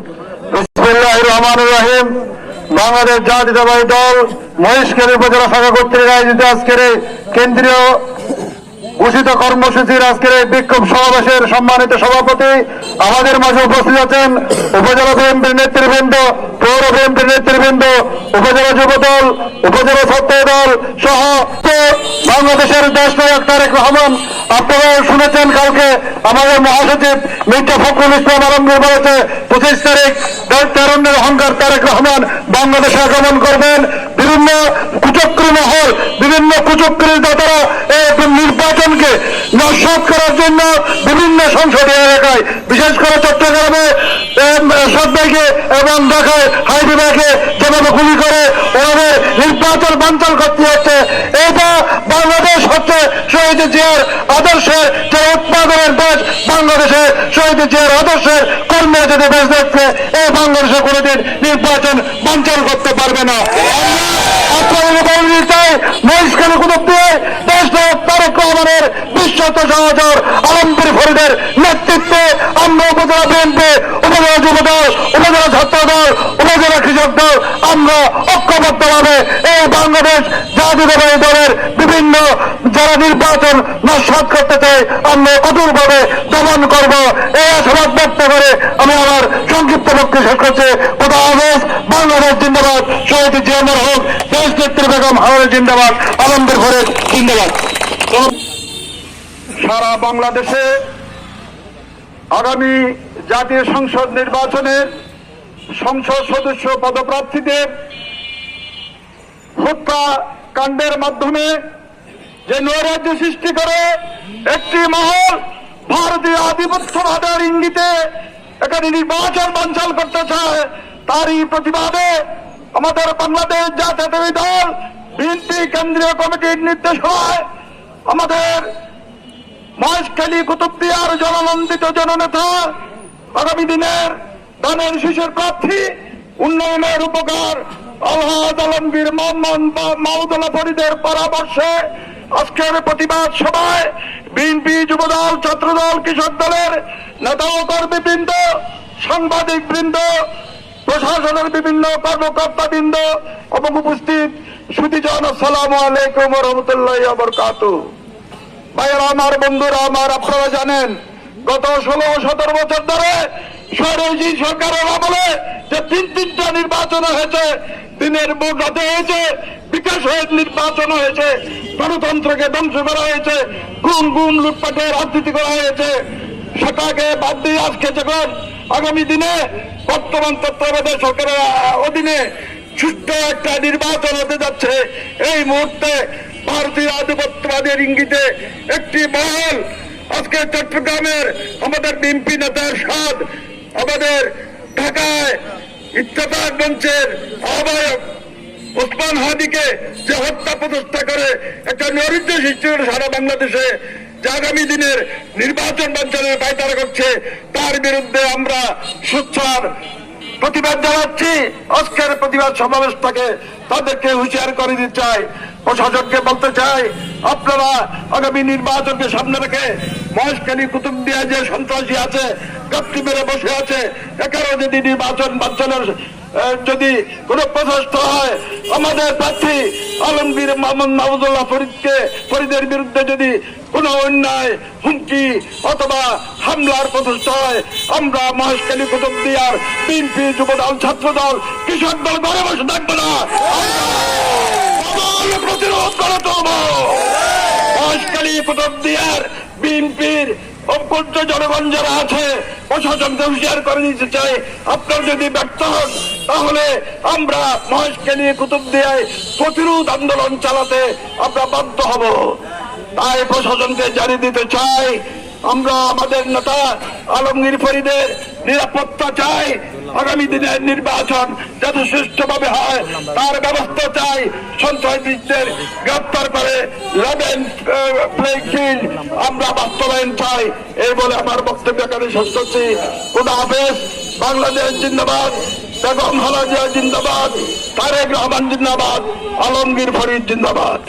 বিসমিল্লাহির রহমানির রহিম। বাংলাদেশ জাতীয়তাবাদী দল মহেশখালী উপজেলা শাখা কর্তৃক আয়োজিত আজকের কেন্দ্রীয় ঘোষিত কর্মসূচির আজকের এই বিক্ষোভ সমাবেশের সম্মানিত সভাপতি আমাদের মাঝে উপস্থিত আছেন উপজেলা বিএনপির নেতৃবৃন্দ, পৌর বিএনপির নেতৃবৃন্দ, উপজেলা যুবদল, উপজেলা ছাত্র দল সহ বাংলাদেশের দেশনায়ক তারেক রহমান। আপনারা শুনেছেন কালকে আমাদের মহাসচিব মির্জা ফখরুল ইসলাম আলমগীর বলেছে 25 তারিখ তারুণ্যের অহংকার তারেক রহমান বাংলাদেশে আগমন করবেন। বিভিন্ন কুচক্রী মহল, বিভিন্ন কুচক্রীর দাতারা এই নির্বাচনকে নস্যাৎ করার জন্য বিভিন্ন সংসদীয় এলাকায়, বিশেষ করে চট্টগ্রামে সবাইকে এবং ঢাকায় হাইবিবাকে যেভাবে গুলি করে ওভাবে নির্বাচন বানচাল করতে হচ্ছে। এটা বাংলাদেশ হচ্ছে শহীদ জিয়ার আদর্শের যে উৎপাদনের দেশ। বাংলাদেশে শহীদ জিয়ার আদর্শের কর্মে যদি দেশ দেখছে এই বাংলাদেশে কোনোদিন নির্বাচন বানচাল করতে পারবে না। আপনাদের বলে চাই মহেশখালী কুতুব দিয়ে দেশনায়ক তারেক রহমানের বিশ্বস্ত সহচর আলমগীর ফরিদের নেতৃত্বে আমরা উপজেলা বিএনপি, উপজেলা যুবদল, উপজেলা ছাত্র দল, উপজেলা কৃষক দল আমরা ঐক্যবদ্ধভাবে এই বাংলাদেশ জাতীয়তাবাদী দলের বিভিন্ন যারা নির্বাচন নস্যাৎ করতে চাই আমরা কঠোরভাবে দমন করব। এই আশাবাদ ব্যক্ত করে আমি আমার সংক্ষিপ্ত বক্তব্য শেষ করছি। খোদা হাফেজ। বাংলাদেশ জিন্দাবাদ। শহীদ জিয়া মরহুম দেশ নেত্রী বেগম হাওয়ার জিন্দাবাদ। আলমগীর ফরিদ জিন্দাবাদ। সারা বাংলাদেশে আগামী জাতীয় সংসদ নির্বাচনের সংসদ সদস্য পদপ্রার্থীদের হত্যাকাণ্ডের মাধ্যমে যে নৈরাজ্য সৃষ্টি করে একটি মহল ভারতীয় আধিপত্যবাদের ইঙ্গিতে এখানে নির্বাচন বানচাল করতে চায়, তারই প্রতিবাদে আমাদের বাংলাদেশ জাতীয়তাবাদী দল বিএনপি কেন্দ্রীয় কমিটির নির্দেশনায় আমাদের মহেশখালী কুতুবদিয়ার জননন্দিত জননেতা আগামী দিনের দানের শীষের প্রার্থী উন্নয়নের উপকার আলহাজ আলমগীর মোহাম্মদ মাহমুদুল্লাহ ফরিদের পরামর্শে আজকের প্রতিবাদ সভায় বিএনপি, যুবদল, ছাত্রদল, কৃষক দলের নেতা ও কর্মীবৃন্দ, সাংবাদিক বৃন্দ, প্রশাসনের বিভিন্ন কর্মকর্তা বৃন্দ এবং উপস্থিত সুধীজন আসসালামু আলাইকুম ওয়া রাহমাতুল্লাহি ওয়া বারাকাতুহু। ভাইয়েরা আমার, বন্ধুরা আমার, আপনারা জানেন গত 16-17 বছর ধরে সরকারি সরকারের আমলে যে তিনটা নির্বাচন হয়েছে, দিনের ভোট রাতে হয়েছে, বিকাশ হয়ে নির্বাচন হয়েছে, গণতন্ত্রকে ধ্বংস করা হয়েছে, গুম লুটপাটের রাজনীতি করা হয়েছে। সেটাকে বাদ দিয়ে আজকে যখন আগামী দিনে বর্তমান তত্ত্বাবধায়ক সরকারের অধীনে সুষ্ঠু একটা নির্বাচন হতে যাচ্ছে, এই মুহূর্তে ভারতীয় আধিপত্যবাদের ইঙ্গিতে একটি মহল আজকে চট্টগ্রামের আমাদের বিএনপি নেতার সাদ, আমাদের ঢাকায় ইত্তেফাক মঞ্চের আহ্বায়ক ওসমান হাদিকে যে হত্যা প্রচেষ্টা করে একটা নৈরাজ্য সৃষ্টি করে সারা বাংলাদেশে যে আগামী দিনের নির্বাচন বানচালের পায়তারা করছে, তার বিরুদ্ধে আমরা সোচ্চার প্রতিবাদ জানাচ্ছি। আজকের প্রতিবাদ সমাবেশটাকে তাদেরকে হুঁশিয়ার করে দিতে চাই, প্রশাসনকে বলতে চাই, আপনারা আগামী নির্বাচনকে সামনে রেখে মহেশখালী কুতুবদিয়া যে সন্ত্রাসী আছে, গাপটি মেরে বসে আছে, এখানেও যদি নির্বাচন বানচালের যদি কোন প্রচেষ্টা হয়, আমাদের প্রার্থী আলমগীর মোহাম্মদ মাহমুদুল্লাহ ফরিদের বিরুদ্ধে যদি কোন অন্যায়, হুমকি অথবা হামলার প্রচেষ্টা হয়, আমরা মহেশখালী কুতুবদিয়ার বিএনপি, যুবদল, ছাত্রদল, কৃষক দল ঘরে বসে থাকবো না, প্রতিরোধ করে তুলবো। মহেশখালী কুতুবদিয়ার বিএনপির অভ্যন্ত জনগণ যারা আছে প্রশাসনকে হুঁশিয়ার করে দিতে চাই, আপনারা যদি ব্যর্থ হন তাহলে আমরা মহেশখালী কুতুবদিয়ায় প্রতিরোধ আন্দোলন চালাতে আমরা বাধ্য হব। তাই প্রশাসনকে জানিয়ে দিতে চাই, আমরা আমাদের নেতা আলমগীর ফরিদের নিরাপত্তা চাই, আগামী দিনের নির্বাচন যাতে সুষ্ঠুভাবে হয় তার ব্যবস্থা চাই, সন্ত্রাসীদের গ্রেপ্তার করে লেভেল প্লেইং ফিল্ড আমরা বাস্তবায়ন চাই। এই বলে আমার বক্তব্য এখানে শেষ করছি। খোদা হাফেজ। বাংলাদেশ জিন্দাবাদ। বেগম খালেদা জিয়া জিন্দাবাদ। তারেক রহমান জিন্দাবাদ। আলমগীর ফরিদ জিন্দাবাদ।